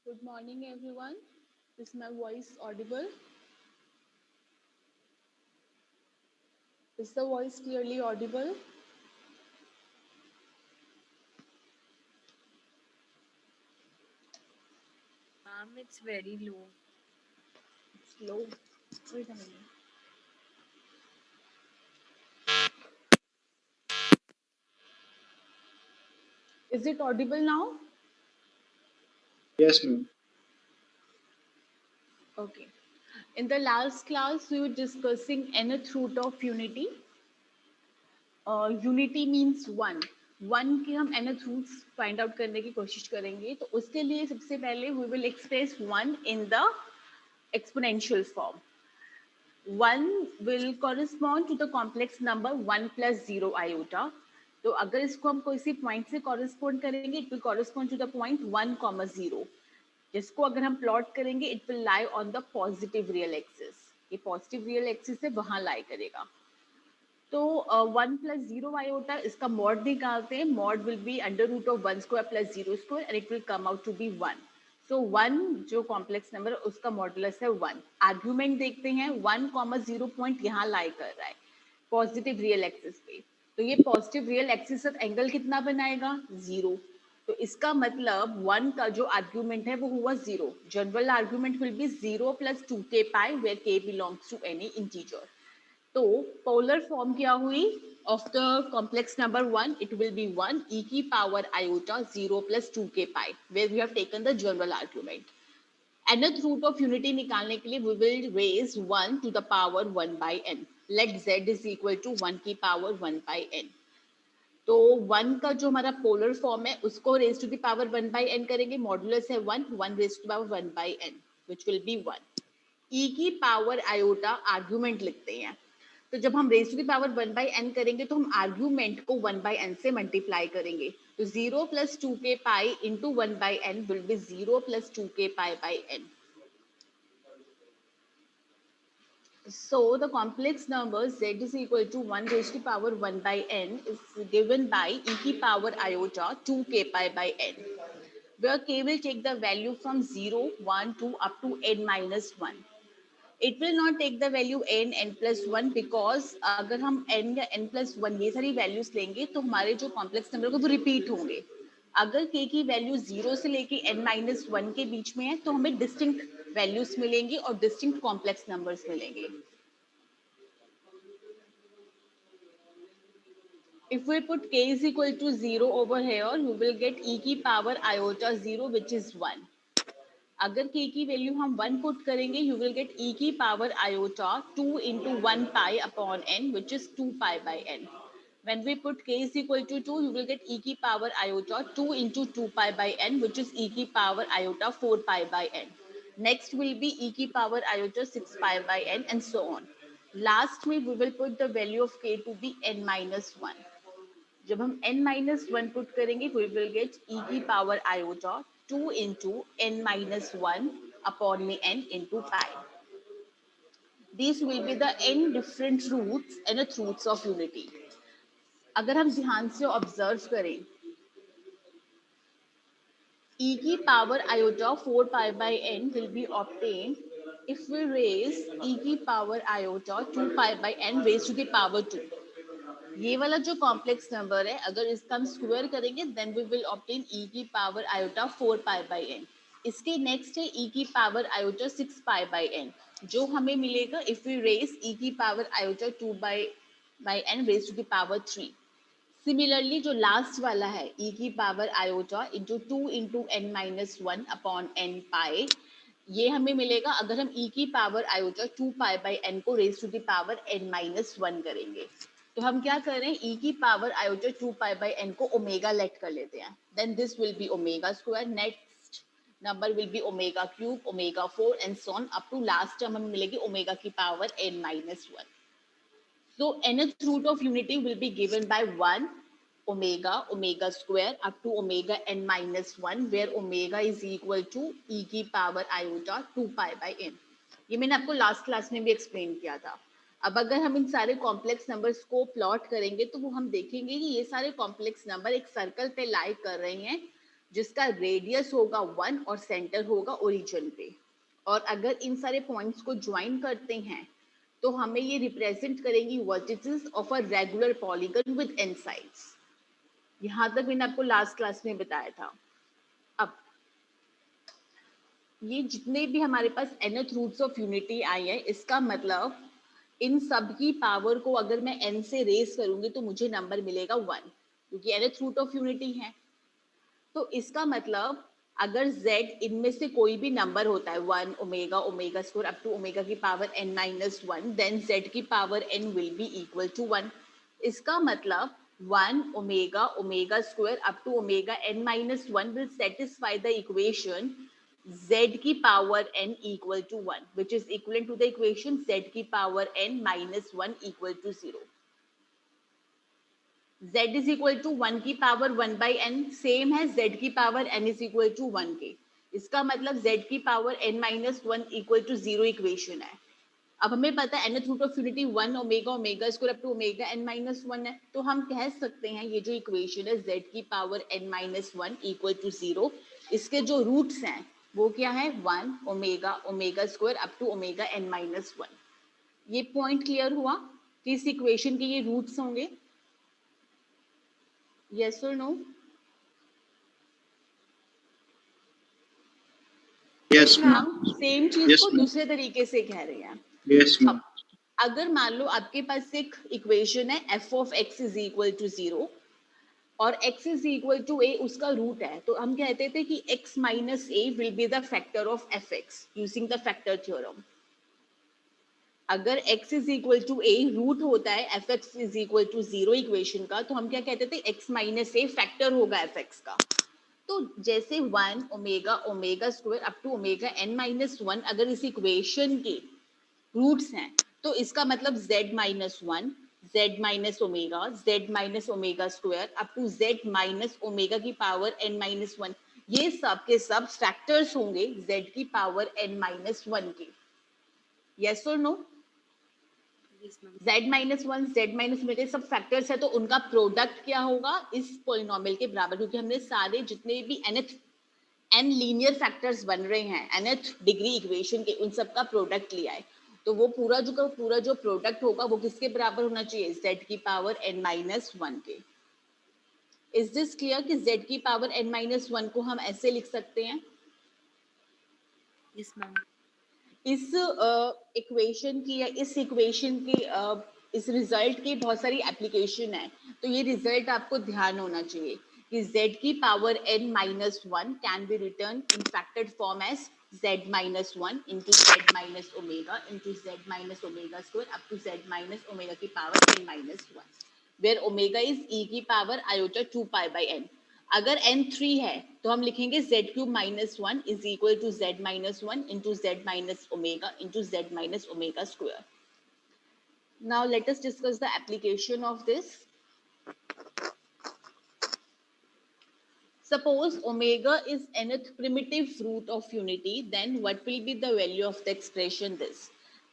Good morning, everyone. Is my voice audible? Is the voice clearly audible? Ma'am, it's very low. It's low. Wait a minute. Is it audible now? Yes, ma'am. Okay. In the last class, we were discussing nth root of unity. Unity means one one के हम nth roots find out करने की कोशिश करेंगे तो उसके लिए सबसे पहले we will express one in the exponential form 1 will correspond to the complex number 1 plus 0 iota. तो अगर इसको हम किसी पॉइंट से कॉरेस्पॉन्ड करेंगे it will correspond to the point 1, 0 जिसको अगर हम प्लॉट करेंगे it will lie on the positive real axis ये पॉजिटिव रियल एक्सिस से वहां लाई करेगा तो 1 plus 0 iota इसका मॉड निकालते हैं mod will be under root of 1 square plus 0 square and it will come out to be 1 so 1 जो complex number है उसका मॉडुलस है 1 आर्ग्यूमेंट देखते हैं 1, 0 पॉइंट यहाँ लाई कर रहा है पॉजिटिव रियल एक्सिस पे तो ये पॉजिटिव रियल एक्सिस से एंगल कितना बनाएगा 0 तो इसका मतलब 1 का जो आर्ग्यूमेंट है वो हुआ 0 general argument will be 0 plus 2k pi where k belongs to any integer तो पोलर फॉर्म क्या हुई of the complex number 1 it will B 1 e की power iota 0 plus 2k pi where we have taken the general argument nth root of unity निकालने के लिए we will raise 1 to the power 1 by n let z is equal to 1 की power 1 by n तो 1 का जो हमारा polar form है उसको raise to the power 1 by n करेंगे मॉडुलस है 1 1 raise to power 1 by n which will be 1 e की पावर आयोटा आर्ग्यूमेंट लिखते हैं तो जब हम raise to the power 1 by n करेंगे तो हम आर्ग्यूमेंट को 1 बाई एन से मल्टीप्लाई करेंगे तो 0 plus 2k pi into 1 by n will be 0 plus 2k pi by n. So the complex number z is equal to 1 raised to power 1 by n is given by e की power iota 2k pi by n where k will take the value from 0 1 2 up to n minus 1. It will not take the value n plus 1 because अगर हम n या n plus 1 ये सारी values लेंगे तो हमारे जो कॉम्प्लेक्स नंबर को वो रिपीट होंगे अगर k की वैल्यू 0 से लेके n माइनस 1 के बीच में है तो हमें डिस्टिंक्ट वैल्यूज मिलेंगी और डिस्टिंक्ट कॉम्प्लेक्स नंबर्स मिलेंगे if we put k is equal to 0 over here we will get e की power iota 0 which is 1 अगर k की वैल्यू हम 1 पुट करेंगे यू विल गेट e की power iota 2 into 1 pi upon n which is 2 pi by n. When we put k is equal to 2 you will get e की power iota 2 into 2 pi by n which is e की power iota 4 pi by n. Next will be e की power iota 6 pi by n and so on. Last में we will put the value of k to be n minus 1. जब हम n minus 1 put करेंगे we will get e की power iota 2 into n minus 1 upon में n into pi. These will be the n different roots and the roots of unity. अगर हम ध्यान से observe करें e की power iota 4 pi by n will be obtained if we raise e की power iota 2 pi by n raised to the power 2. ये वाला जो कॉम्प्लेक्स नंबर है अगर इसका हम स्क्वायर करेंगे then we will obtain e की power iota 4 pi by n. इसके नेक्स्ट है e की power iota 6 pi by n जो हमें मिलेगा इफ वी रेज e की power iota 2 by n raise to the power 3. Similarly जो लास्ट वाला है e की power iota into 2 into n minus 1 upon n pi ये हमें मिलेगा अगर हम e की power iota 2 pi by n को raise to the power n minus 1 करेंगे तो हम क्या कर रहे हैं e की power iota 2 pi by n को ओमेगा लेट कर लेते हैं then this will be omega square next number will be omega cube omega 4 and so on up to last term हमें मिलेगी ओमेगा की power n minus 1. So nth root of unity will be given by 1 omega omega square up to omega n minus 1 where omega is equal to e की power iota 2 pi by n. ये मैंने आपको last class में भी explain किया था. अब अगर हम इन सारे कॉम्प्लेक्स नंबर्स को प्लॉट करेंगे तो वो हम देखेंगे कि ये सारे कॉम्प्लेक्स नंबर एक सर्कल पे लाई कर रहे हैं जिसका रेडियस होगा 1 और सेंटर होगा ओरिजिन पे। और अगर इन सारे पॉइंट्स को ज्वाइन करते हैं तो हमें ये रिप्रेजेंट करेंगी vertices of a regular polygon with n sides. यहां तक मैंने आपको लास्ट क्लास में बताया था। अब ये जितने भी हमारे पास nth रूट्स ऑफ यूनिटी आए हैं, इसका मतलब इन सब की पावर को अगर मैं n से रेस करूंगी तो मुझे नंबर मिलेगा 1, क्योंकि nth रूट ऑफ यूनिटी है। तो इसका मतलब अगर z इनमें से कोई भी नंबर होता है 1 omega omega square up to omega की power n minus 1, then z की power n will be equal to 1। इसका मतलब 1 omega omega square up to omega n minus 1 will satisfy the equation z की power n equal to 1, which is equivalent to the equation z की power n minus 1 equal to 0. z is equal to 1 की power 1 by n same है z की power n is equal to 1 के। इसका मतलब z की power n minus 1 equal to 0 equation है। अब हमें पता है nth root of unity 1 omega omega square up to omega n minus 1 है, तो हम कह सकते हैं ये जो इक्वेशन है z की power n minus 1 equal to 0, इसके जो रूट्स हैं वो क्या है 1 omega omega square up to omega n minus 1। ये पॉइंट क्लियर हुआ कि इस इक्वेशन के ये रूट्स होंगे? यस और नो? Yes ma'am. हम सेम चीज Yes, को ma'am. दूसरे तरीके से कह रहे हैं। Yes ma'am. अगर मान लो आपके पास एक इक्वेशन है f of x is equal to 0 और x is equal to a उसका रूट है, तो हम कहते थे कि x minus a will be the factor of fx using the factor theorem। अगर x is equal to a root होता है fx is equal to 0 equation का, तो हम क्या कहते थे x minus a फैक्टर होगा fx का। तो जैसे 1 omega omega square up to omega n minus 1 अगर इस इक्वेशन के रूट्स हैं, तो इसका मतलब z minus 1 z minus omega square up to z minus omega की पावर n माइनस 1, ये सब के सब फैक्टर्स होंगे z की पावर n माइनस 1 के। यस और no? z minus 1 z minus omega सब फैक्टर्स है, तो उनका प्रोडक्ट क्या होगा इस पोलिनोमियल के बराबर, क्योंकि हमने सारे जितने भी n लीनियर फैक्टर्स बन रहे हैं nth डिग्री इक्वेशन के, उन सब का प्रोडक्ट लिया है। तो वो पूरा जो प्रोडक्ट होगा वो किसके बराबर होना चाहिए? z की पावर n माइनस 1 के। इज दिस क्लियर कि z की पावर n माइनस 1 को हम ऐसे लिख सकते हैं? Yes ma'am. इस इक्वेशन की या इस इक्वेशन के इस रिजल्ट की बहुत सारी एप्लीकेशन है, तो ये रिजल्ट आपको ध्यान होना चाहिए कि z की power n minus 1 can be written in factored form as z minus 1 into z minus omega into z minus omega square up to z minus omega की power n minus 1, where omega is e की power iota 2 pi by n। अगर n 3 है तो हम लिखेंगे z cube minus 1 is equal to z minus 1 into z minus omega into z minus omega square. Now let us discuss the application of this. Suppose omega is nth primitive root of unity, then what will be the value of the expression this?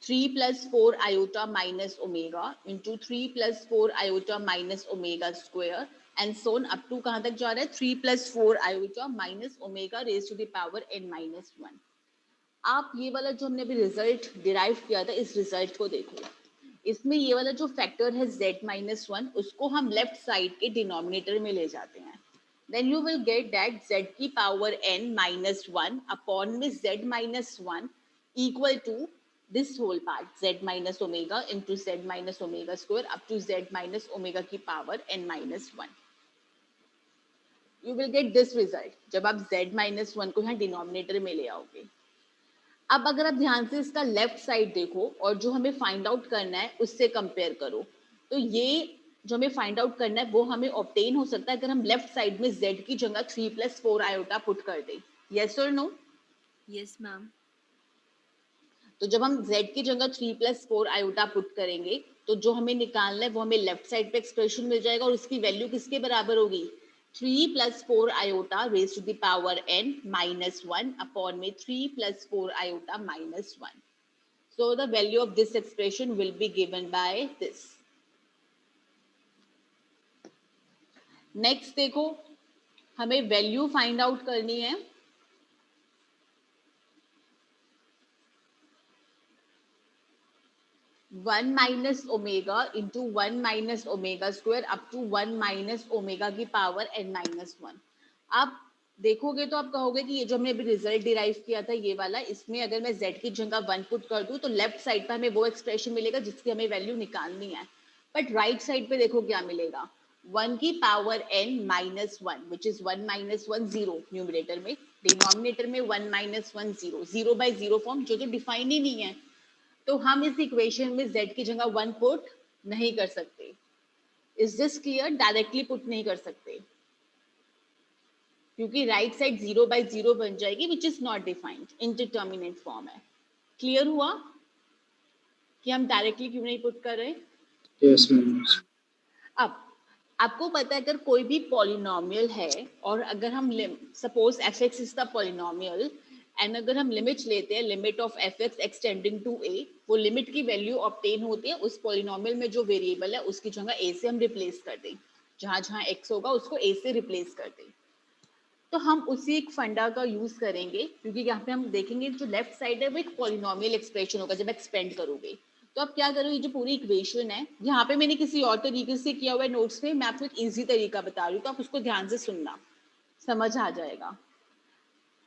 3 plus 4 iota minus omega into 3 plus 4 iota minus omega square and so on up to कहाँ तक जा रहा है? 3 plus 4 iota minus omega raised to the power n minus 1। आप ये वाला जो हमने अभी रिजल्ट डिराइव किया था, इस रिजल्ट को देखो। इसमें ये वाला जो फैक्टर है z माइनस 1, उसको हम लेफ्ट साइड के डिनोमिनेटर में ले जाते हैं। Then you will get that z की power n minus 1 upon में z minus 1 equal to this whole part z minus omega into z minus omega square up to z minus omega की power n minus 1। You will get this result जब आप z minus 1 को यहाँ denominator में ले आओगे। अब अगर आप ध्यान से इसका लेफ्ट साइड देखो और जो हमें फाइंड आउट करना है उससे कंपेयर करो, तो ये जो हमें फाइंड आउट करना है वो हमें ऑब्टेन हो सकता है अगर हम लेफ्ट साइड में z की जगह 3 plus 4 आयोटा पुट कर दें। यस और नो? Yes ma'am. तो जब हम z की जगह 3 plus 4 आयोटा पुट करेंगे तो जो हमें निकालना है वो हमें लेफ्ट साइड पे एक्सप्रेशन मिल जाएगा, और इसकी वैल्यू किसके बराबर होगी? 3 plus 4 iota raised to the power n minus 1 upon में 3 plus 4 iota minus 1. So the value of this expression will be given by this. Next देखो, हमें वैल्यू फाइंड आउट करनी है one minus omega into one minus omega square up to one minus omega की power n minus one. आप देखोगे तो आप कहोगे कि ये जो हमने अभी रिजल्ट डिराइव किया था ये वाला, इसमें अगर मैं z की जगह 1 पुट कर दूं तो लेफ्ट साइड पर हमें वो एक्सप्रेशन मिलेगा जिसकी हमें वैल्यू निकालनी है। बट राइट साइड पे देखो क्या मिलेगा, 1 की power n minus one which is 1 minus one zero numerator में, डिनोमिनेटर में 1 minus one zero, zero by zero form जो तो डिफाइन ही नहीं है, तो हम इस इक्वेशन में z की जगह 1 पुट नहीं कर सकते। Is this clear? Directly put नहीं कर सकते क्योंकि राइट साइड 0 बाई 0 बन जाएगी which is not defined, indeterminate form है। क्लियर हुआ कि हम डायरेक्टली क्यों नहीं पुट कर रहे? Yes, ma'am. अब आपको पता है अगर कोई भी पॉलिनोमियल है और अगर हम suppose f x is the polynomial and अगर हम लिमिट लेते हैं, limit of f x extending to a, वो लिमिट की वैल्यू ऑब्टेन होती है उस पॉलिनोमियल में जो वेरिएबल है उसकी जगह ए से हम रिप्लेस कर दें, जहां जहां एक्स होगा उसको ए से रिप्लेस कर दें। तो हम उसी एक फंडा का यूज करेंगे क्योंकि यहाँ पे हम देखेंगे जो लेफ्ट साइड है वो एक पॉलिनोमियल एक्सप्रेशन होगा जब एक्सपेंड करोगे। तो आप क्या करो, ये जो पूरी इक्वेशन है यहाँ पे मैंने किसी और तरीके से किया हुआ है नोट्स में, मैं आपको एक इजी तरीका बता रही हूँ तो आप उसको ध्यान से सुनना, समझ आ जाएगा।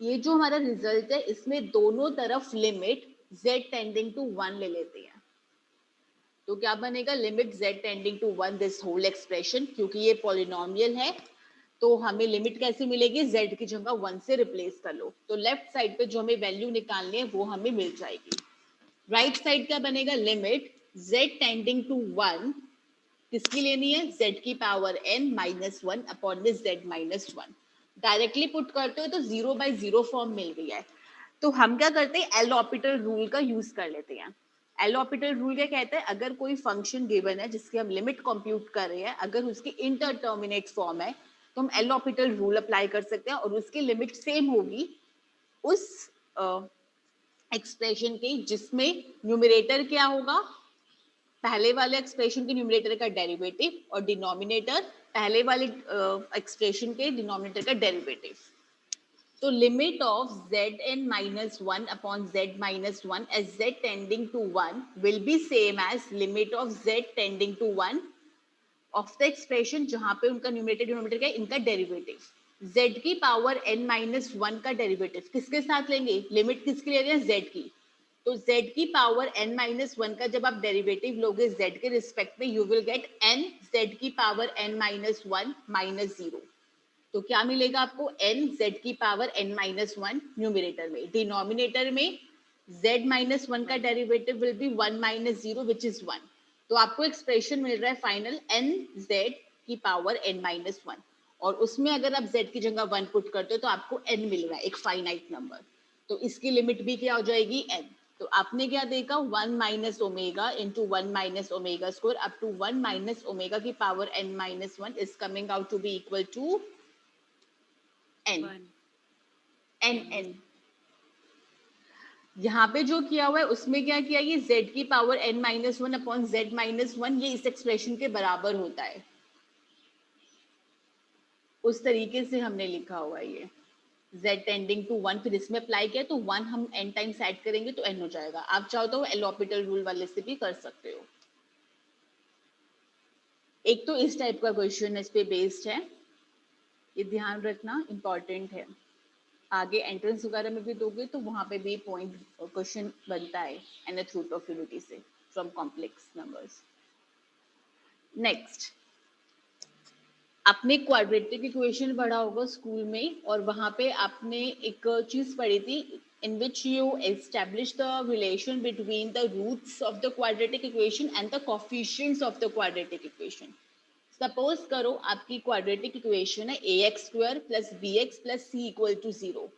ये जो हमारा रिजल्ट है इसमें दोनों तरफ लिमिट z टेंडिंग टू 1 ले लेते हैं, तो क्या बनेगा, limit z tending to 1 this whole expression, क्योंकि ये पॉलिनोमियल है तो हमें लिमिट कैसे मिलेगी, z की जगह 1 से रिप्लेस कर लो, तो लेफ्ट साइड पे जो हमें वैल्यू निकालनी है वो हमें मिल जाएगी। राइट साइड क्या बनेगा, लिमिट z टेंडिंग टू 1 किसकी लेनी है, z की power n minus one upon this z minus one. Directly put करते हो तो 0 बाई 0 फॉर्म मिल गई है, तो हम क्या करते हैं एल ऑपिटल रूल का यूज कर लेते हैं। एल ऑपिटल रूल क्या कहता है, अगर कोई फंक्शन गिवन है जिसकी हम लिमिट कंप्यूट कर रहे हैं, अगर उसकी इंटरटर्मिनेट फॉर्म है तो हम एल ऑपिटल रूल अप्लाई कर सकते हैं और उसकी लिमिट सेम होगी उस एक्सप्रेशन की जिसमें न्यूमरेटर क्या होगा, पहले वाले एक्सप्रेशन के न्यूमरेटर का डेरिवेटिव, और डिनोमिनेटर पहले वाले एक्सप्रेशन के डिनोमिनेटर का डेरिवेटिव। तो limit of zn minus 1 upon z minus 1 as z tending to 1 will be same as limit of z tending to 1 of the expression जहां पे उनका न्यूमरेटर डिनोमिनेटर क्या है, इनका डेरिवेटिव z की पावर n माइनस वन का derivative किसके साथ लेंगे, लिमिट किसकी ले रहे हैं, z की, तो z की पावर n माइनस वन का जब आप डेरिवेटिव लोगे z के रिस्पेक्ट में, you will gate n z की power n minus one minus zero, तो क्या मिलेगा आपको, n z की power n minus one numerator में, डिनोमिनेटर में z माइनस वन का derivative will be 1 minus zero which is 1, तो आपको एक्सप्रेशन मिल रहा है फाइनल n z की पावर n माइनस वन, और उसमें अगर आप z की जगह 1 पुट करते हो तो आपको n मिल रहा है, एक फाइनाइट नंबर, तो इसकी लिमिट भी क्या हो जाएगी n। तो आपने क्या देखा, 1 minus omega into 1 minus omega square up to 1 minus omega की power n minus one is coming out to be equal to n n n। यहाँ पे जो किया हुआ है उसमें क्या किया, ये z की power n minus one upon z minus one, ये इस एक्सप्रेशन के बराबर होता है, उस तरीके से हमने लिखा हुआ है ये z टेंडिंग टू 1, फिर इसमें अप्लाई किया तो 1 हम n टाइम्स ऐड करेंगे तो n हो जाएगा। आप चाहो तो एल ऑपिटल रूल वाले से भी कर सकते हो। एक तो इस टाइप का क्वेश्चन इस पे बेस्ड है, ये ध्यान रखना इंपॉर्टेंट है, आगे एंट्रेंस वगैरह में भी दोगे तो वहां पे भी पॉइंट क्वेश्चन बनता है nth रूट ऑफ यूनिटी से फ्रॉम कॉम्प्लेक्स नंबर्स। नेक्स्ट, आपने क्वाड्रेटिक इक्वेशन पढ़ा होगा स्कूल में, और वहां पे आपने एक चीज पढ़ी थी in which you establish the relation between the roots of the quadratic equation and the coefficients of the quadratic equation। Suppose करो आपकी क्वाड्रेटिक इक्वेशन है ax square plus bx plus c equal to zero,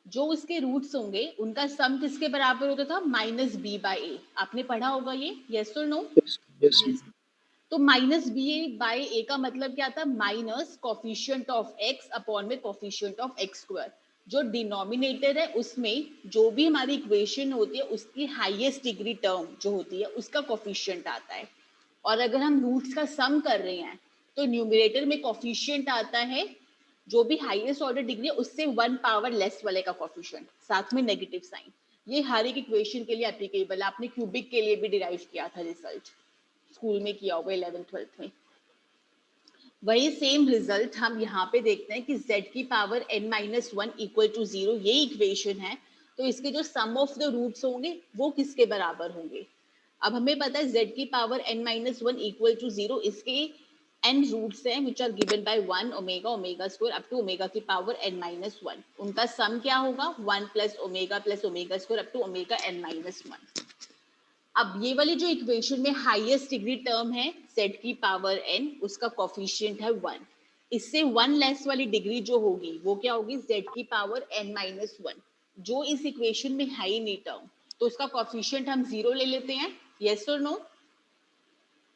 जो उसके roots होंगे उनका सम किसके बराबर होता था, माइनस बी बाई ए, आपने पढ़ा होगा ये, यस और नो। Yes, ma'am. तो माइनस बी ए बाई ए का मतलब क्या था, minus coefficient of x upon में कोफिशिएंट ऑफ एक्स स्क्वायर, जो डिनोमिनेटर है उसमें जो भी हमारी इक्वेशन होती है उसकी हाईएस्ट डिग्री टर्म जो होती है उसका कोफिशिएंट आता है, और अगर हम रूट्स का सम कर रहे हैं तो न्यूमरेटर में कोफिशिएंट आता है जो भी हाईएस्ट ऑर्डर डिग्री है उससे 1 पावर लेस वाले का कोफिशिएंट, साथ में नेगेटिव साइन। ये हर एक इक्वेशन के लिए एप्लीकेबल है। आपने क्यूबिक के लिए भी डिराइव किया था रिजल्ट, स्कूल में किया होगा 11th-12th में। वही सेम रिजल्ट हम यहाँ पे देखते हैं कि z की पावर n-1 इक्वल टू 0, ये इक्वेशन है। तो इसके जो सम ऑफ द रूट्स होंगे वो किसके बराबर होंगे? अब हमें पता है z की पावर n-1 इक्वल टू 0, इसके n रूट्स हैं which are given by 1 omega, omega square up to omega की पावर n-1। उनका सम क्या होगा? 1 plus omega square up to omega n-1। अब ये वाली जो इक्वेशन में हाईएस्ट डिग्री टर्म है z की पावर n, उसका कोफिशिएंट है 1। इससे 1 लेस वाली डिग्री जो होगी वो क्या होगी? z की पावर n-1, जो इस इक्वेशन में है ही नहीं टर्म, तो उसका कोफिशिएंट हम 0 ले लेते हैं। यस और no?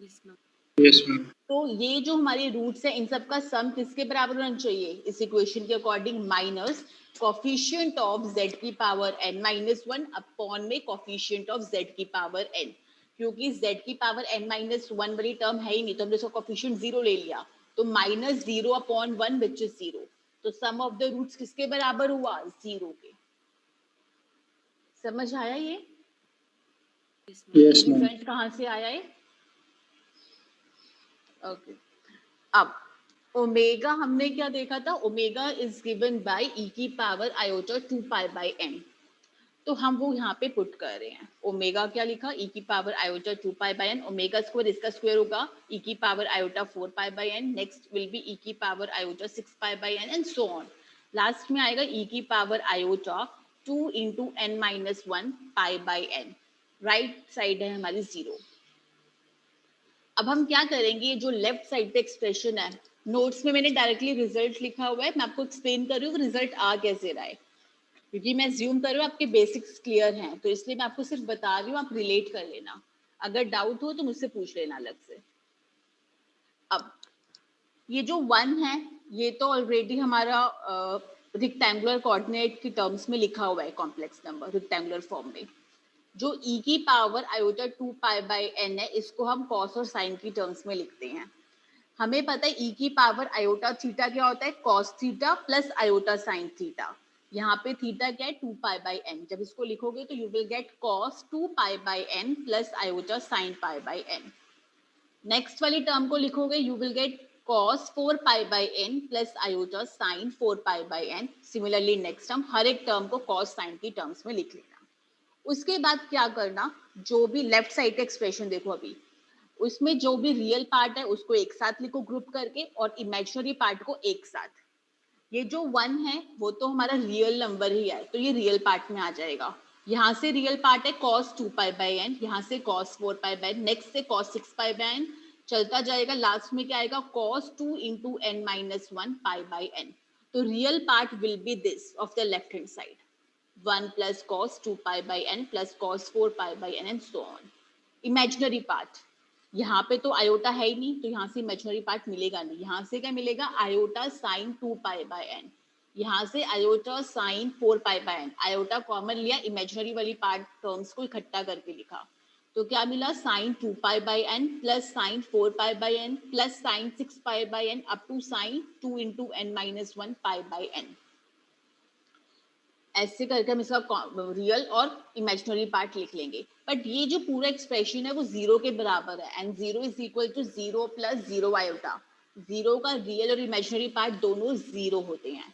Yes, ma'am. Yes, ma'am. तो ये जो हमारे रूट्स है इन सब का सम किसके बराबर होना चाहिए इस इक्वेशन के according? Minus coefficient of z की पावर n-1 अपॉन में कोफिशिएंट ऑफ z की पावर n, क्योंकि z की पावर n-1 वाली टर्म है ही नहीं, तो हमने इसका कोफिशिएंट 0 ले लिया, तो माइनस 0 अपॉन 1 विच इज 0। तो सम ऑफ द रूट्स किसके बराबर हुआ? 0 के। समझ आया ये? Yes, ma'am. Yes, ये ma'am. रिजल्ट कहाँ से आया है? ओके अब ओमेगा हमने क्या देखा था? ओमेगा इज गिवन बाय ई की power iota 2 pi by n, तो हम वो यहाँ पे पुट कर रहे हैं। ओमेगा क्या लिखा? ई की power iota 2 pi by n, omega square इसका स्क्वायर होगा ई की power iota 4 pi by n, next will be e की power iota 6 pi by n and so on. Last में आएगा ई की power iota 2 into n-1 pi by n। Right side है हमारी 0। अब हम क्या करेंगे? ये जो लेफ्ट साइड पे एक्सप्रेशन है, नोट्स में मैंने डायरेक्टली रिजल्ट लिखा हुआ है, मैं आपको एक्सप्लेन कर रही हूँ रिजल्ट आ कैसे रहा है, क्योंकि मैं ज्यूम कर रही हूँ आपके बेसिक्स क्लियर हैं, तो इसलिए मैं आपको सिर्फ बता रही हूँ, आप रिलेट कर लेना। अगर डाउट हो तो मुझसे पूछ लेना अलग से। अब ये जो 1 है ये तो ऑलरेडी हमारा रिक्टेंगुलर कोऑर्डिनेट की टर्म्स में लिखा हुआ है, कॉम्प्लेक्स नंबर रिक्टेंगुलर फॉर्म में। जो e की power iota 2 pi by n है, इसको हम cos और sin की टर्म्स में लिखते हैं। हमें पता है e की पावर आयोटा थीटा क्या होता है? cos theta plus iota sin theta. यहाँ पे थीटा क्या है? 2 पाई बाय n। जब इसको लिखोगे तो you will get cos 2 pi by n plus iota sin pi by n। Next वाली टर्म को लिखोगे you will get cos 4 pi by n plus iota sin 4 pi by n। Similarly next term, हर एक term को cos sin की terms में लिख लेना। उसके बाद क्या करना? जो भी लेफ्ट साइड का एक्सप्रेशन देखो अभी, उसमें जो भी रियल पार्ट है उसको एक साथ लिखो ग्रुप करके, और इमेजिनरी पार्ट को एक साथ। ये जो 1 है वो तो हमारा रियल नंबर ही है, तो ये रियल पार्ट में आ जाएगा। यहाँ से रियल पार्ट है cos 2 पाई बाय n, यहाँ से cos 4 pi by n, next से cos 6 पाई बाय n चलता जाएगा। लास्ट में क्या आएगा? cos 2 into n-1 pi by n। तो real part will be this of the left hand side, 1 plus cos 2 pi by n plus cos 4 pi by n and so on। Imaginary part यहाँ पे तो iota है ही नहीं, तो यहाँ से imaginary part मिलेगा नहीं। यहाँ से क्या मिलेगा? Iota sine 2 pi by n, यहाँ से iota sine 4 pi by n। Iota common लिया, इमेजिनरी वाली पार्ट टर्म्स को इकट्ठा करके लिखा, तो क्या मिला? Sine 2 pi by n plus sine 4 pi by n plus sine 6 pi by n up to sine 2 into n-1 pi by n। ऐसे करके हम इसका रियल और इमेजिनरी पार्ट लिख लेंगे। बट ये जो पूरा एक्सप्रेशन है वो 0 के बराबर है, and 0 is equal to 0 plus 0 iota. 0 का रियल और इमेजिनरी पार्ट दोनों 0 होते हैं।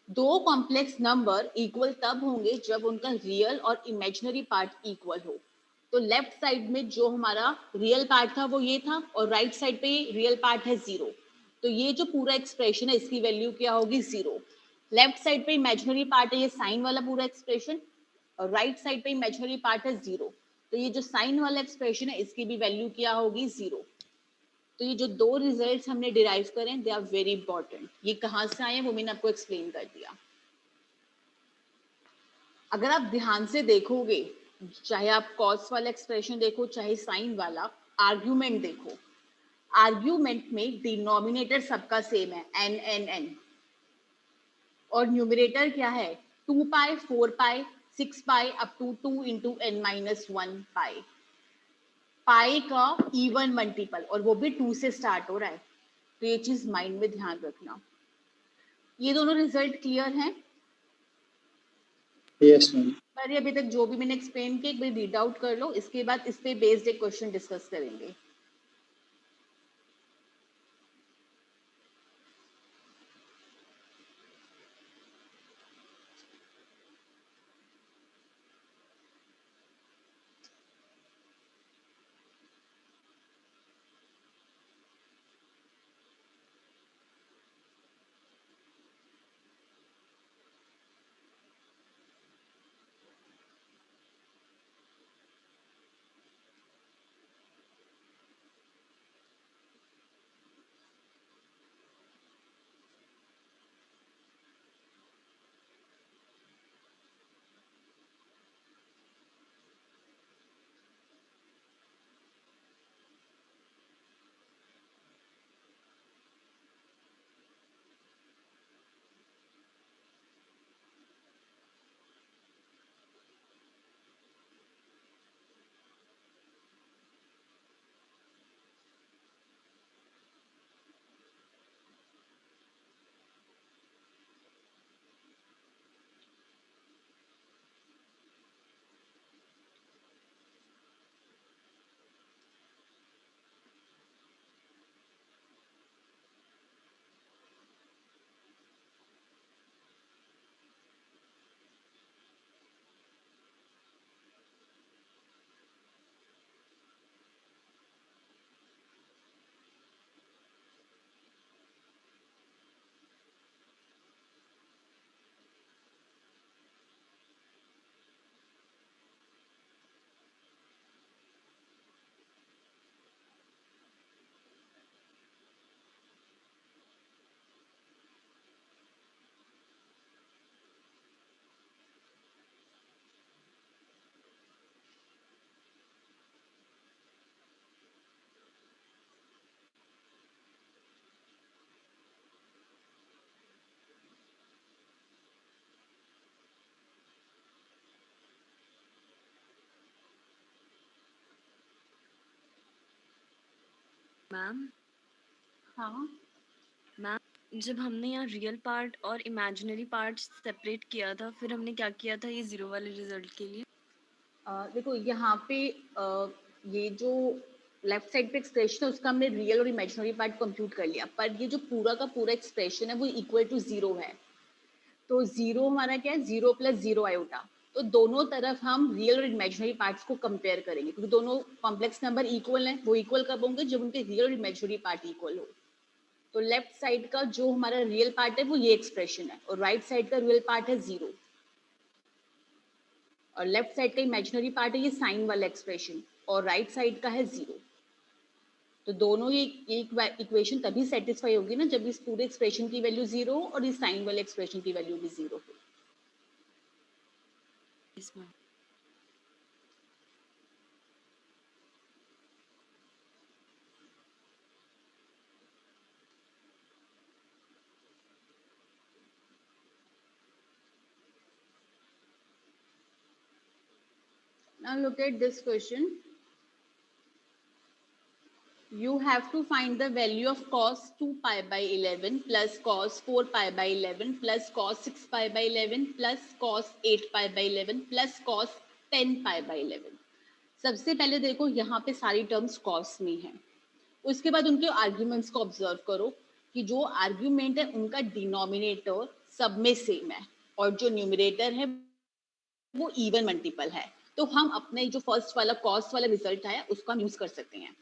दो कॉम्प्लेक्स नंबर इक्वल तब होंगे जब उनका रियल और इमेजिनरी पार्ट इक्वल हो। तो लेफ्ट साइड में जो हमारा रियल पार्ट था वो ये था, और राइट साइड पे रियल पार्ट है 0, तो ये जो पूरा एक्सप्रेशन है इसकी वैल्यू क्या होगी? 0। लेफ्ट साइड पे इमेजिनरी पार्ट है ये साइन वाला पूरा एक्सप्रेशन, और राइट साइड पे इमेजिनरी पार्ट है 0, तो ये जो साइन वाला एक्सप्रेशन है इसकी भी वैल्यू क्या होगी? 0। तो ये जो दो रिजल्ट्स हमने डिराइव करे दे आर वेरी इंपॉर्टेंट। ये कहाँ से आए वो मैंने आपको एक्सप्लेन कर दिया। अगर आप ध्यान से देखोगे, चाहे आप कॉस वाला एक्सप्रेशन देखो चाहे साइन वाला, आर्ग्यूमेंट देखो, आर्ग्यूमेंट में डिनोमिनेटर सबका सेम है n n n, और न्यूमरेटर क्या है? 2 pi 4 pi 6 pi up to 2 into n-1 पाई। पाई का इवन मल्टीपल, और वो भी 2 से स्टार्ट हो रहा है, तो ये चीज माइंड में ध्यान रखना। ये दोनों रिजल्ट क्लियर हैं? Yes, ma'am. पर अभी तक जो भी मैंने एक्सप्लेन किया एक बार रीड आउट कर लो, इसके बाद इस पे बेस्ड एक क्वेश्चन डिस्कस करेंगे. मैम हाँ, मैम जब हमने यहाँ रियल पार्ट और इमेजिनरी पार्ट सेपरेट किया था, फिर हमने क्या किया था ये जीरो वाले रिजल्ट के लिए? देखो यहाँ पे ये जो लेफ्ट साइड पे एक्सप्रेशन है उसका हमने रियल और इमेजिनरी पार्ट कंप्यूट कर लिया, पर ये जो पूरा का पूरा एक्सप्रेशन है वो इक्वल टू जीरो है. तो जीरो हमारा क्या है, जीरो प्लस जीरो आयोटा. तो दोनों तरफ हम रियल और इमेजिनरी पार्ट्स को कंपेयर करेंगे, क्योंकि दोनों कॉम्प्लेक्स नंबर इक्वल हैं. वो इक्वल कब होंगे, जब उनके रियल और इमेजिनरी पार्ट इक्वल हो. तो लेफ्ट साइड का जो हमारा रियल पार्ट है वो ये एक्सप्रेशन है, और राइट साइड का रियल पार्ट है जीरो, और लेफ्ट साइड का इमेजिनरी पार्ट है ये साइन वाला एक्सप्रेशन, और राइट साइड का है जीरो. तो दोनों ये एक इक्वेशन तभी सेटिस्फाई होगी ना जब इस पूरे एक्सप्रेशन की वैल्यू जीरो हो और इस साइन वाले एक्सप्रेशन की वैल्यू भी जीरो हो. Yes ma'am. Now look at this question. You have to find the value of cos 2 pi by 11 plus cos 4 pi by 11 plus cos 6 pi by 11 plus cos 8 pi by 11 plus cos 10 pi by 11. सबसे पहले देखो यहाँ पे सारी terms cos में हैं. उसके बाद उनके आर्ग्यूमेंट्स को ऑब्जर्व करो कि जो आर्ग्यूमेंट है उनका डिनोमिनेटर सब में सेम है और जो न्यूमरेटर है वो इवन मल्टीपल है. तो हम अपने जो फर्स्ट वाला कॉस वाला रिजल्ट आया उसको हम यूज कर सकते हैं.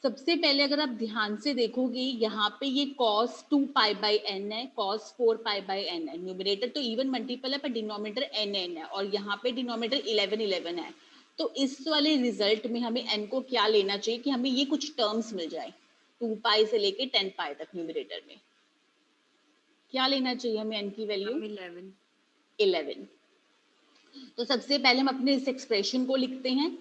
सबसे पहले अगर आप ध्यान से देखोगे यहाँ पे ये cos 2 पाई बाई n है, cos 4 पाई बाई n है. न्यूमरेटर तो इवन मल्टीपल है पर डिनोमिनेटर n n है, और यहाँ पे डिनोमिनेटर 11 11 है. तो इस वाले रिजल्ट में हमें n को क्या लेना चाहिए कि हमें ये कुछ टर्म्स मिल जाए 2 पाई से लेके 10 पाई तक. न्यूमरेटर में क्या लेना चाहिए हमें n की वैल्यू? 11. 11. तो सबसे पहले हम अपने इस एक्सप्रेशन को लिखते हैं.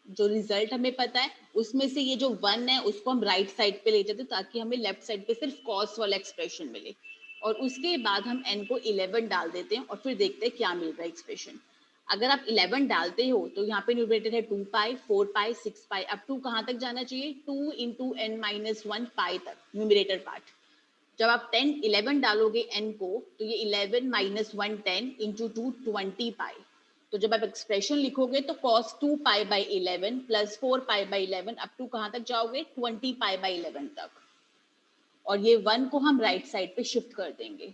जो रिजल्ट हमें पता है उसमें से ये जो 1 है उसको हम राइट साइड पे ले जाते हैं ताकि हमें लेफ्ट साइड पे सिर्फ कॉस वाला एक्सप्रेशन मिले, और उसके बाद हम n को 11 डाल देते हैं और फिर देखते हैं क्या मिल रहा है एक्सप्रेशन. अगर आप 11 डालते हो तो यहाँ पे न्यूमरेटर है 2 पाई 4 पाई 6 पाई. अब 2 कहाँ तक जाना चाहिए, 2 इंटू n माइनस 1 पाई तक न्यूमरेटर पार्ट. जब आप 10 11 डालोगे n को तो ये 11 माइनस 1 10 इंटू 2 20 पाई। तो जब आप एक्सप्रेशन लिखोगे तो cos 2 pi by 11 plus 4 pi by 11 up to कहां तक जाओगे 20 पाई बाई 11 तक, और ये 1 को हम राइट साइड पे शिफ्ट कर देंगे।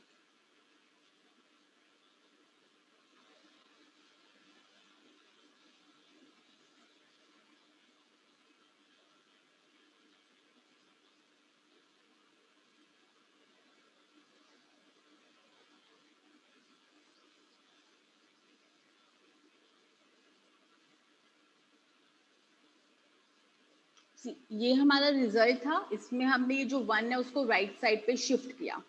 ये हमारा रिजल्ट था, इसमें हमने ये जो 1 है उसको राइट साइड पे शिफ्ट किया।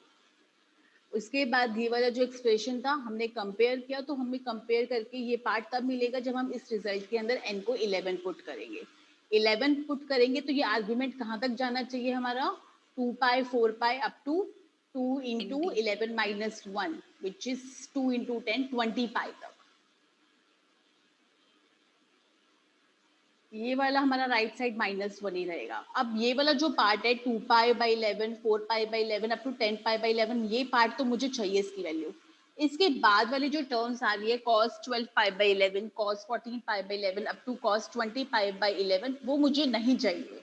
उसके बाद ये वाला जो एक्सप्रेशन था हमने कंपेयर किया, तो हमें कंपेयर करके ये पार्ट तब मिलेगा जब हम इस रिजल्ट के अंदर n को 11 पुट करेंगे। 11 पुट करेंगे तो ये आर्गुमेंट कहाँ तक जाना चाहिए हमारा 2 pi 4 pi up to 2 into 20 11 minus 1 which is 2 into 10 20 pi तक। ये वाला हमारा राइट साइड -1 ही रहेगा। अब ये वाला जो पार्ट है 2 pi by 11 4 pi by 11 up to 10 pi by 11, ये पार्ट तो मुझे चाहिए इसकी वैल्यू। इसके बाद वाली जो टर्म्स आ रही है cos 12 pi by 11 cos 14 pi by 11 up to cos 20 pi by 11, वो मुझे नहीं चाहिए।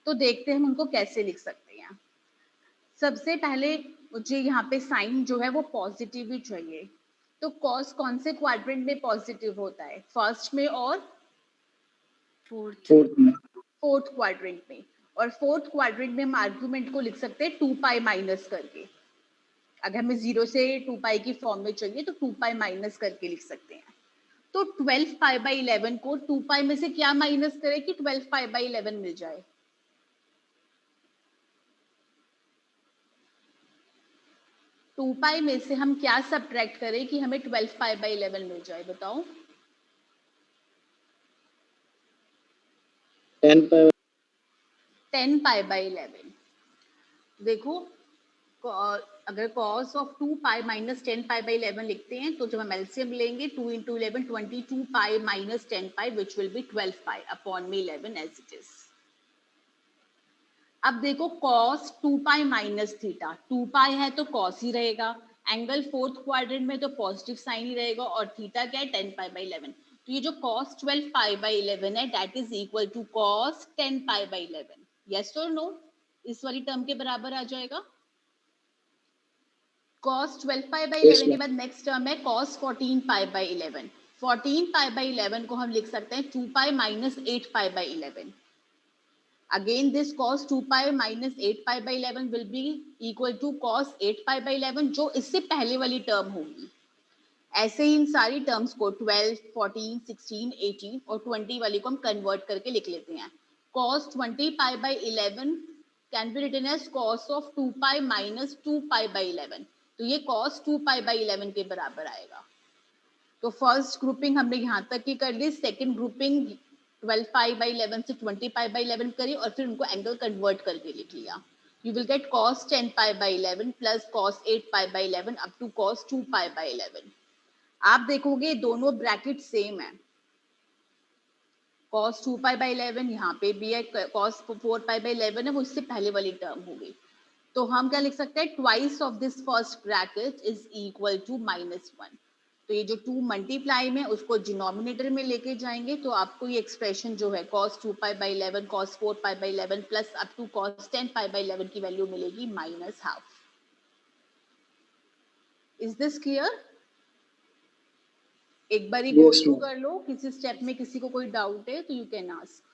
तो देखते हैं हम उनको कैसे लिख सकते हैं। सबसे पहले मुझे यहाँ पे साइन जो है वो पॉजिटिव ही चाहिए। तो cos कौन से क्वाड्रेंट में पॉजिटिव होता है, फर्स्ट में और 4th फोर्थ में। फोर्थ क्वाड्रेंट में। और फोर्थ क्वाड्रेंट में हम आर्ग्यूमेंट को लिख सकते हैं 2 पाई माइनस करके। अगर हमें 0 से 2 पाई की फॉर्म में चाहिए तो 2 पाई माइनस करके लिख सकते हैं। तो 12 पाई बाई 11 को 2 पाई में से क्या माइनस करें कि 12 पाई बाई 11 मिल जाए। टू पाई में से हम क्या सब्ट्रैक्ट करें कि हमें 12 पाई बाई 11 मिल जाए, बताओ। 10 पाई 10 पाई बाई 11। देखो अगर cos of 2 pi minus 10 pi by 11 लिखते हैं तो जब हम एलसीएम लेंगे 2 into 11 22 pi minus 10 pi which will be 12 pi upon में 11 एज इट इज। अब देखो cos 2 पाई माइनस थीटा, 2 पाई है तो cos ही रहेगा, एंगल फोर्थ क्वाड्रेंट में तो पॉजिटिव साइन ही रहेगा, और थीटा क्या है 10 पाई बाई 11। तो ये जो cos 12 पाई बाई 11 है that is equal to cos 10 pi by 11। Yes और नो, इस वाली टर्म के बराबर आ जाएगा। cos 12 पाई बाई 11 के बाद नेक्स्ट टर्म है cos 14 pi by 11। 14 pi by 11 को हम लिख सकते हैं 2 pi minus 8 pi by 11। Again this cos 2 pi minus 8 pi by 11 will be equal to cos 8 pi by 11, जो इससे पहले वाली टर्म होगी। ऐसे ही इन सारी टर्म्स को 12 14 16 18 और 20 वाली को हम कन्वर्ट करके लिख लेते हैं। cos 20 pi by 11 can be written as cos of 2 pi minus 2 pi by 11। तो ये cos 2 पाई बाई 11 के बराबर आएगा। तो फर्स्ट ग्रुपिंग हमने यहाँ तक की कर ली, सेकंड ग्रुपिंग 12 पाई बाई 11 से 20 पाई बाई 11 करी और फिर उनको एंगल कन्वर्ट करके लिख लिया। You will get cos 10 pi by 11 plus cos 8 pi by 11 up to cos 2 pi by 11। आप देखोगे दोनों ब्रैकेट सेम है। cos 2 पाई बाई 11 यहाँ पे भी है, cos 4 पाई बाई 11 है, वो इससे पहले वाली टर्म होगी। तो हम क्या लिख सकते हैं, twice of this first bracket is equal to -1। तो ये जो 2 मल्टीप्लाई में उसको डिनोमिनेटर में लेके जाएंगे तो आपको ये एक्सप्रेशन जो है cos 2 pi by 11 cos 4 pi by 11 plus up to cos 10 pi by 11 की वैल्यू मिलेगी -12। Is this clear? एक बार ही गो Yes, थ्रू ma'am. कर लो, किसी स्टेप में किसी को कोई डाउट है तो you can ask.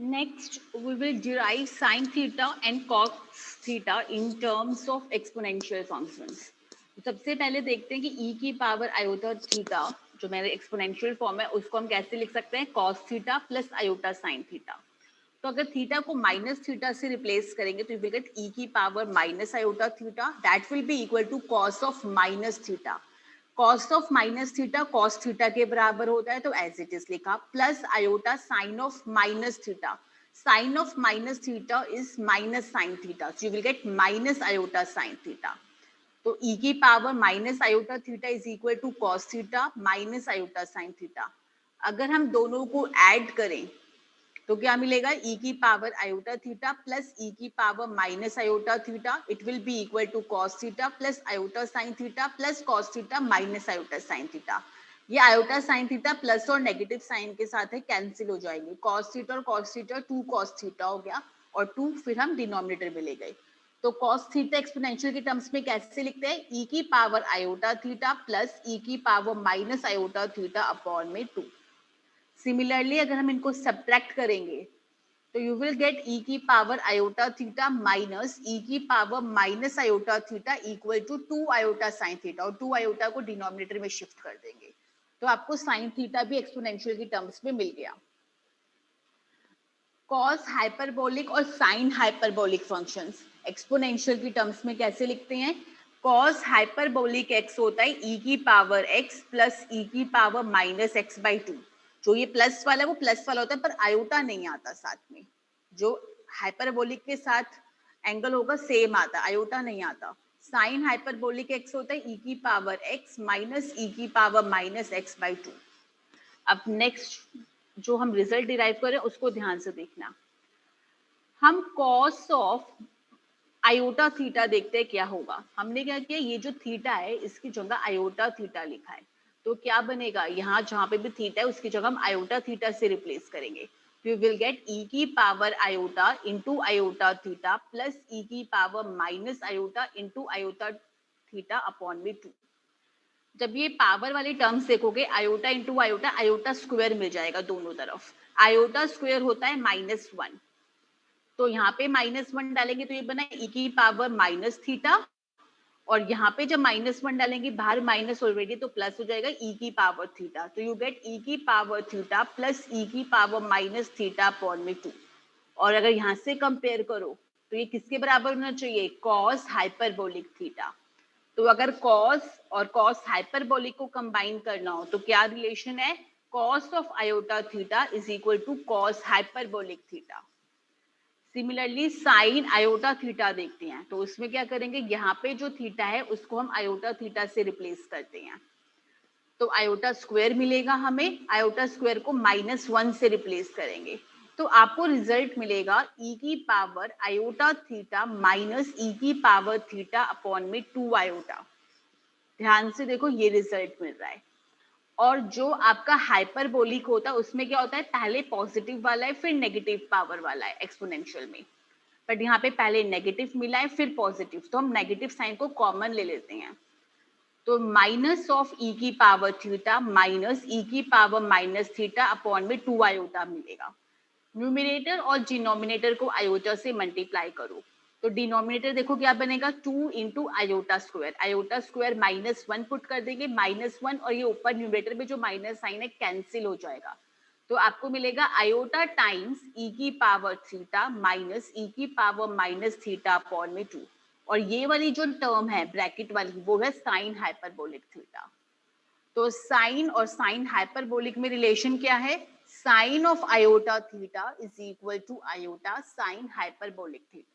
Next, we will derive sine theta and cos theta in terms of exponential functions. सबसे पहले देखते हैं कि e की पावर आयोटा थीटा जो मेरे एक्सपोनेंशियल फॉर्म है उसको हम कैसे लिख सकते हैं, cos theta plus iota sine theta. तो अगर थीटा को माइनस थीटा से रिप्लेस करेंगे तो यू विल गेट e की power minus iota theta, that will be equal to cos of minus theta. cos of minus theta cos theta के बराबर होता है तो एज इट इज लिखा, plus iota sine of minus theta, sine of minus theta is minus sine theta, so you will get minus iota sine theta. तो e की power minus iota theta is equal to cos theta minus iota sine theta. अगर हम दोनों को add करें तो क्या मिलेगा, e की power iota theta plus e की power minus iota theta, it will be equal to cos theta plus iota sine theta plus cos theta minus iota sine theta. ये आयोटा साइन थीटा प्लस और negative sine के साथ है, cancel हो जाएंगे, cos theta और cos theta 2 cos theta हो गया और 2 फिर हम डिनोमिनेटर में ले गए। तो cos थीटा एक्सपोनेंशियल के टर्म्स में कैसे लिखते हैं, e की power iota theta plus e की power minus iota theta upon में 2। सिमिलरली अगर हम इनको सब्ट्रैक्ट करेंगे तो यू विल गेट e की power iota theta minus e की power minus iota theta equal to 2 iota sine theta, और 2 आयोटा को डिनोमिनेटर में शिफ्ट कर देंगे तो आपको साइन थीटा भी एक्सपोनेंशियल की टर्म्स में मिल गया। कॉस हाइपरबोलिक और साइन हाइपरबोलिक फंक्शंस एक्सपोनेंशियल की टर्म्स में कैसे लिखते हैं, कॉस हाइपरबोलिक एक्स होता है e की पावर x प्लस e की पावर माइनस एक्स बाई 2। जो ये प्लस वाला है वो प्लस वाला होता है पर आयोटा नहीं आता साथ में, जो हाइपरबोलिक के साथ एंगल होगा सेम आता, आयोटा नहीं आता। साइन हाइपरबोलिक एक्स होता है e की पावर x माइनस e की पावर माइनस एक्स बाई 2। अब नेक्स्ट जो हम रिजल्ट डिराइव करें उसको ध्यान से देखना। हम कॉस ऑफ आयोटा थीटा देखते हैं क्या होगा। हमने क्या किया, ये जो थीटा है इसकी जगह आयोटा थीटा लिखा है, तो क्या बनेगा, यहाँ जहां पे भी थीटा है उसकी जगह हम आयोटा थीटा से रिप्लेस करेंगे। यू विल गेट e की power iota into iota theta plus e की power minus iota into iota theta upon में 2। जब ये पावर वाली टर्म्स देखोगे iota into iota, iota square मिल जाएगा दोनों तरफ, आयोटा स्क्वायर होता है -1, तो यहाँ पे -1 डालेंगे तो ये बना e की पावर माइनस थीटा, और यहाँ पे जब -1 डालेंगे बाहर माइनस ऑलरेडी तो प्लस हो जाएगा e की पावर थीटा, तो यू गेट e की पावर थीटा प्लस e की पावर माइनस थीटा अपॉन में 2। और अगर यहाँ से कंपेयर करो तो ये किसके बराबर होना चाहिए, कॉस हाइपरबोलिक थीटा। तो अगर कॉस और कॉस हाइपरबोलिक को कंबाइन करना हो तो क्या रिलेशन है, cos of iota theta is equal to cos hyperbolic theta. Similarly sine iota theta देखते हैं तो उसमें क्या करेंगे, यहाँ पे जो थीटा है उसको हम आयोटा थीटा से रिप्लेस करते हैं तो आयोटा स्क्वायर मिलेगा हमें, आयोटा स्क्वायर को -1 से रिप्लेस करेंगे तो आपको रिजल्ट मिलेगा e की power iota theta minus e की पावर थीटा अपॉन में 2 आयोटा। ध्यान से देखो ये रिजल्ट मिल रहा है। और जो आपका हाइपरबोलिक होता है उसमें क्या होता है, पहले पॉजिटिव वाला है फिर नेगेटिव पावर वाला है एक्सपोनेंशियल में, बट यहाँ पे पहले नेगेटिव मिला है फिर पॉजिटिव, तो हम नेगेटिव साइन को कॉमन ले लेते हैं तो माइनस ऑफ e की पावर थीटा माइनस e की पावर माइनस थीटा अपॉन में 2 आयोटा मिलेगा। न्यूमिनेटर और डिनोमिनेटर को आयोटा से मल्टीप्लाई करो तो डिनोमिनेटर देखो क्या बनेगा, 2 इंटू आयोटा स्क्वायर -1 पुट कर देंगे -1, और ये ऊपर न्यूमिनेटर में जो माइनस साइन है कैंसिल हो जाएगा तो आपको मिलेगा आयोटा टाइम्स e की पावर थीटा माइनस e की पावर माइनस थीटा अपॉन में 2, और ये वाली जो टर्म है ब्रैकेट वाली वो है साइन हाइपरबोलिक थीटा। तो साइन और साइन हाइपरबोलिक में रिलेशन क्या है, sine of iota theta is equal to iota sine hyperbolic theta.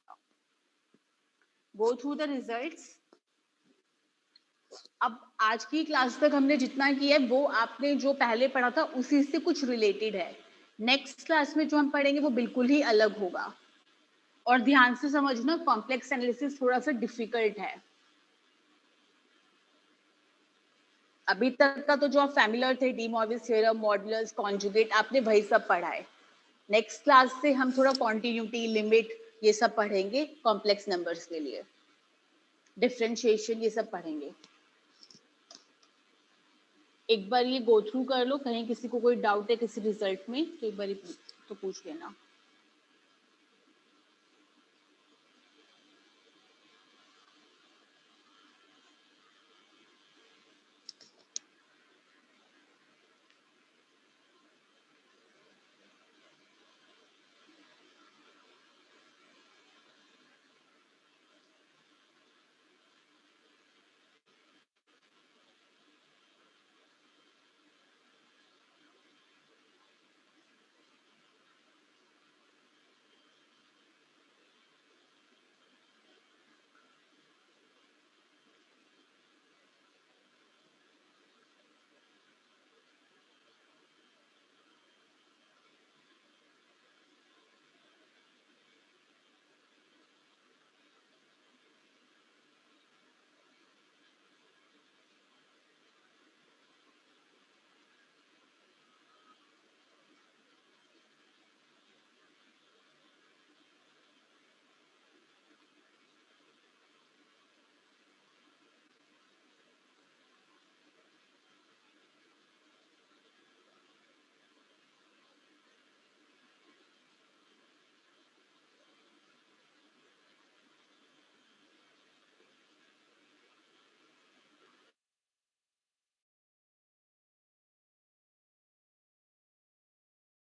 Go through the results. अब आज की क्लास तक हमने जितना किया है वो आपने जो पहले पढ़ा था उसी से कुछ रिलेटेड है, नेक्स्ट क्लास में जो हम पढ़ेंगे वो बिल्कुल ही अलग होगा। और ध्यान से समझना, कॉम्प्लेक्स एनालिसिस थोड़ा सा डिफिकल्ट है। अभी तक का तो जो आप फैमिलियर थे, डी मॉर्विस थ्योरम, मॉडुलस, कॉन्जुगेट, आपने वही सब पढ़ा है। नेक्स्ट क्लास से हम थोड़ा कॉन्टिन्यूटी, लिमिट, ये सब पढ़ेंगे, कॉम्प्लेक्स नंबर्स के लिए डिफरेंशिएशन ये सब पढ़ेंगे। एक बार ये गो थ्रू कर लो, कहीं किसी को कोई डाउट है किसी रिजल्ट में तो एक बार तो पूछ लेना।